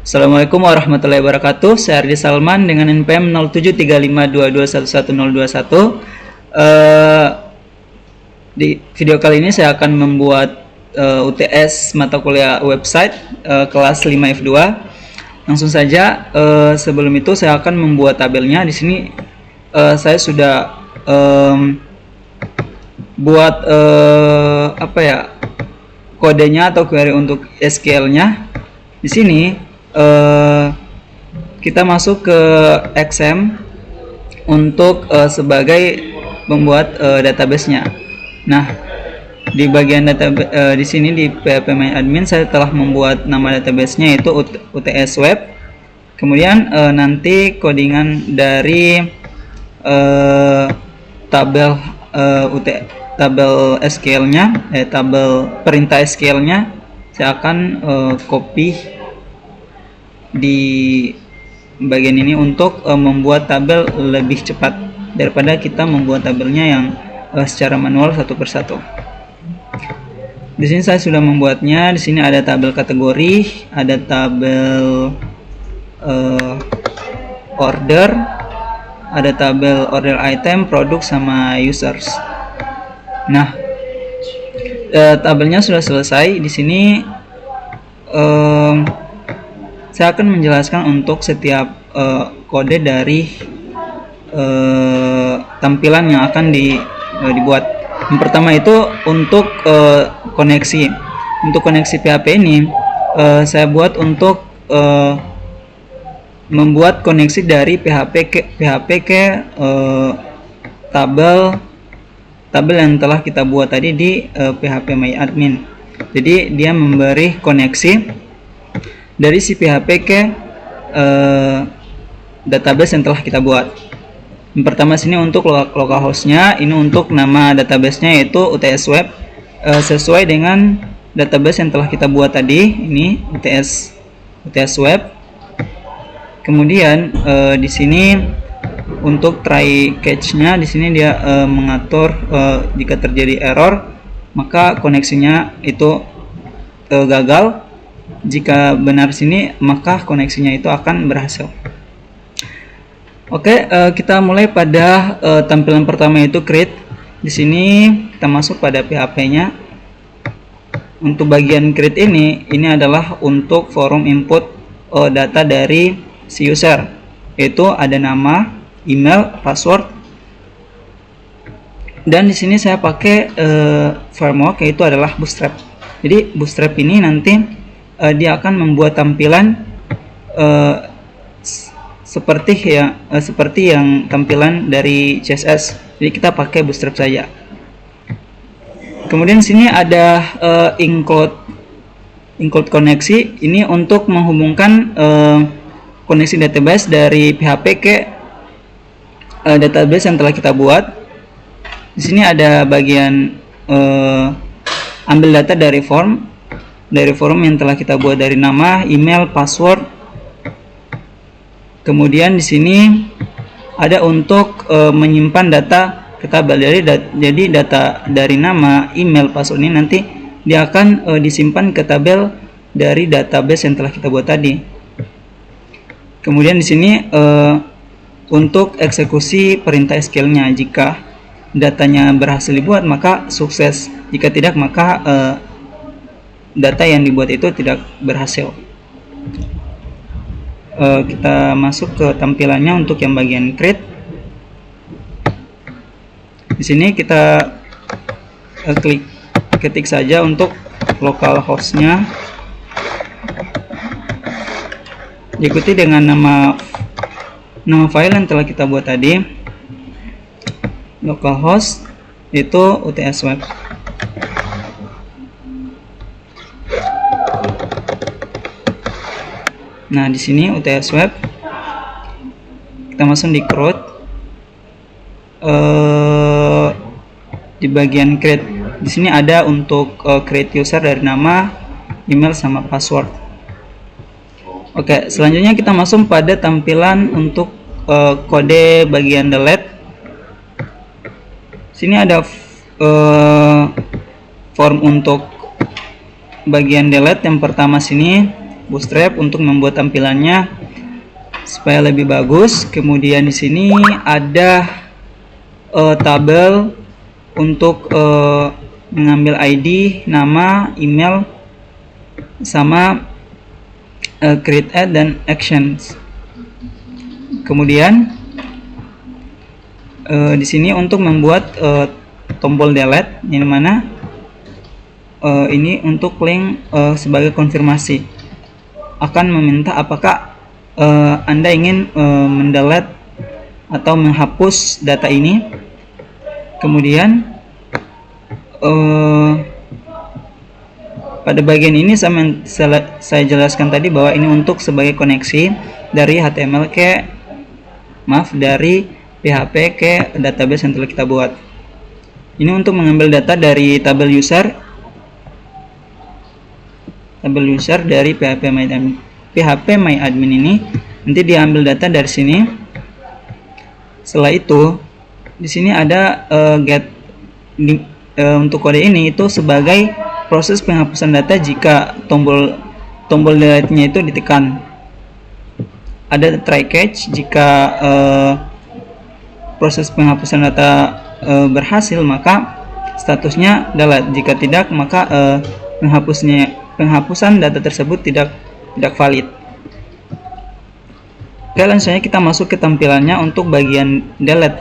Assalamualaikum warahmatullahi wabarakatuh. Saya Ardi Salman dengan NPM 073522111021. Di video kali ini saya akan membuat UTS mata kuliah website kelas 5F2. Langsung saja, sebelum itu saya akan membuat tabelnya. Di sini saya sudah buat kodenya atau query untuk SQL-nya. Di sini kita masuk ke XM untuk sebagai membuat database-nya. Nah, di bagian di sini di PHP-MyAdmin saya telah membuat nama database-nya yaitu UTS Web. Kemudian nanti codingan dari tabel SQL-nya, tabel perintah SQL-nya saya akan copy di bagian ini untuk membuat tabel lebih cepat daripada kita membuat tabelnya yang secara manual satu persatu. Di sini saya sudah membuatnya. Di sini ada tabel kategori, ada tabel order, ada tabel order item, produk, sama users. Nah, tabelnya sudah selesai. Di sini saya akan menjelaskan untuk setiap kode dari tampilan yang akan dibuat. Yang pertama itu untuk koneksi. Untuk koneksi PHP ini saya buat untuk membuat koneksi dari PHP ke tabel yang telah kita buat tadi di PHP-MyAdmin. Jadi dia memberi koneksi dari si PHP ke database yang telah kita buat. Yang pertama sini untuk localhost-nya, ini untuk nama database-nya yaitu UTS Web, sesuai dengan database yang telah kita buat tadi. Ini UTS Web. Kemudian di sini untuk try catch-nya, di sini dia mengatur jika terjadi error maka koneksinya itu gagal. Jika benar sini maka koneksinya itu akan berhasil. Oke, kita mulai pada tampilan pertama yaitu create. Di sini kita masuk pada PHP-nya. Untuk bagian create ini adalah untuk forum input data dari si user, yaitu ada nama, email, password. Dan di sini saya pakai framework yaitu adalah Bootstrap. Jadi Bootstrap ini nanti dia akan membuat tampilan seperti yang tampilan dari CSS. Jadi kita pakai Bootstrap saja. Kemudian sini ada include koneksi. Ini untuk menghubungkan koneksi database dari PHP ke database yang telah kita buat. Di sini ada bagian ambil data dari form yang telah kita buat dari nama, email, password. Kemudian di sini ada untuk menyimpan data ke tabel. Jadi data dari nama, email, password ini nanti dia akan disimpan ke tabel dari database yang telah kita buat tadi. Kemudian di sini untuk eksekusi perintah SQL-nya, jika datanya berhasil dibuat maka sukses, jika tidak maka data yang dibuat itu tidak berhasil. Kita masuk ke tampilannya untuk yang bagian create. Di sini kita ketik saja untuk localhost-nya, diikuti dengan nama file yang telah kita buat tadi. Localhost itu UTS Web. Nah, di sini UTS Web. Kita masuk di create. Di bagian create, di sini ada untuk create user dari nama, email, sama password. Oke, selanjutnya kita masuk pada tampilan untuk kode bagian delete. Sini ada form untuk bagian delete. Yang pertama sini Bootstrap untuk membuat tampilannya supaya lebih bagus. Kemudian di sini ada tabel untuk mengambil ID, nama, email, sama create ad dan actions. Kemudian di sini untuk membuat tombol delete, yang mana ini untuk link sebagai konfirmasi, akan meminta apakah Anda ingin mendelete atau menghapus data ini. Kemudian pada bagian ini saya jelaskan tadi bahwa ini untuk sebagai koneksi dari HTML dari PHP ke database yang telah kita buat. Ini untuk mengambil data dari tabel user dari PHP My Admin ini. Nanti diambil data dari sini. Setelah itu di sini ada get untuk kode ini itu sebagai proses penghapusan data jika tombol delete-nya itu ditekan. Ada try catch jika proses penghapusan data berhasil, maka statusnya delete. Jika tidak, maka penghapusan data tersebut tidak valid. Oke, langsung saja kita masuk ke tampilannya untuk bagian delete.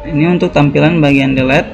Ini untuk tampilan bagian delete.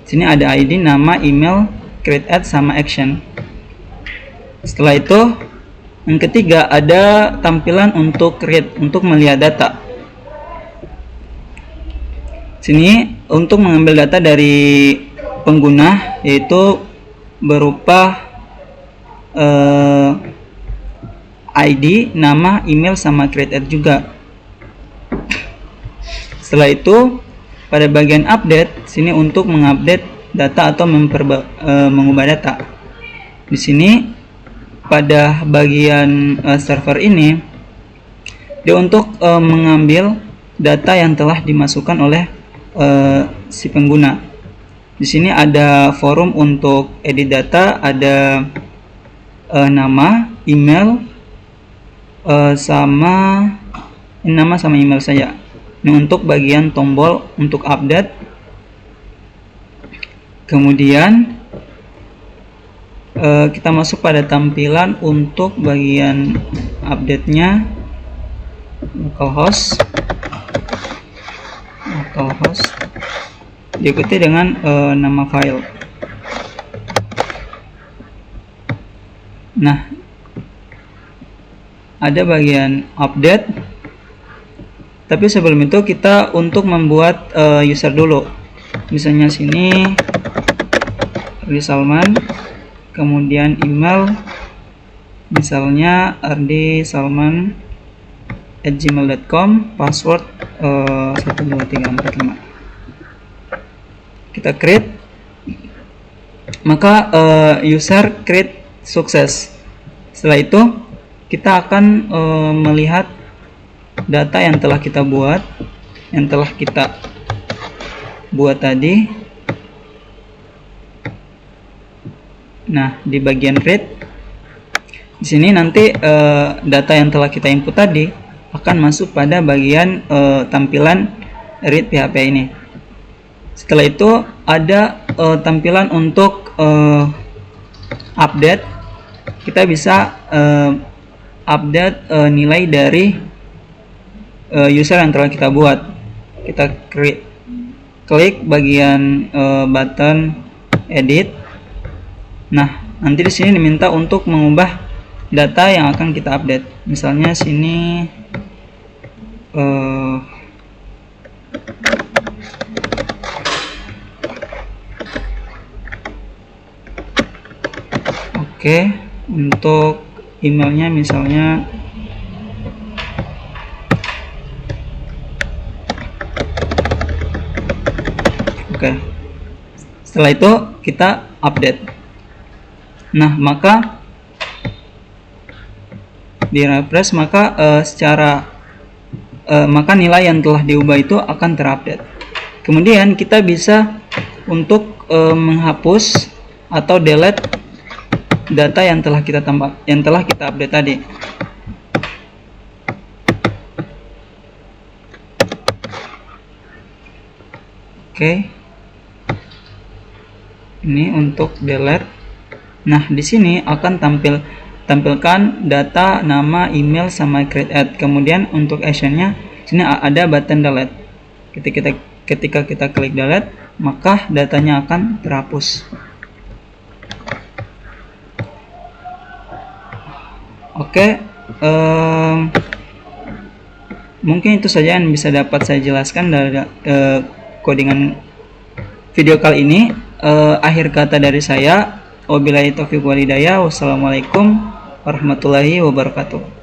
Sini ada ID, nama, email, create ad, sama action. Setelah itu, yang ketiga ada tampilan untuk read, untuk melihat data. Sini untuk mengambil data dari pengguna, yaitu berupa ID, nama, email, sama create ad juga. Setelah itu pada bagian update, sini untuk mengupdate data atau mengubah data. Di sini pada bagian server ini dia untuk mengambil data yang telah dimasukkan oleh si pengguna. Di sini ada forum untuk edit data, ada nama, email, sama email saya. Ini untuk bagian tombol untuk update. Kemudian kita masuk pada tampilan untuk bagian update-nya, localhost, diikuti dengan nama file. Nah, ada bagian update, tapi sebelum itu kita untuk membuat user dulu. Misalnya sini Rudi Salman, kemudian email misalnya rd.salman@gmail.com, password 12345. Kita create, maka user create sukses. Setelah itu kita akan melihat data yang telah kita buat, tadi. Nah, di bagian read, di sini nanti data yang telah kita input tadi akan masuk pada bagian tampilan read PHP ini. Setelah itu ada tampilan untuk update. Kita bisa update nilai dari user yang telah kita buat. Kita klik bagian button edit. Nah, nanti di sini diminta untuk mengubah data yang akan kita update. Misalnya sini oke, untuk emailnya misalnya oke. Setelah itu kita update. Nah, maka di refresh, maka nilai yang telah diubah itu akan terupdate. Kemudian kita bisa untuk menghapus atau delete data yang telah kita update tadi. Oke. Ini untuk delete. Nah, di sini akan tampilkan data, nama, email, sama create ad. Kemudian untuk actionnya, sini ada button delete. Ketika kita klik delete, maka datanya akan terhapus. Oke, mungkin itu saja yang bisa dapat saya jelaskan dari codingan video kali ini. Akhir kata dari saya, wabillahi taufiq walhidayah. Wassalamualaikum warahmatullahi wabarakatuh.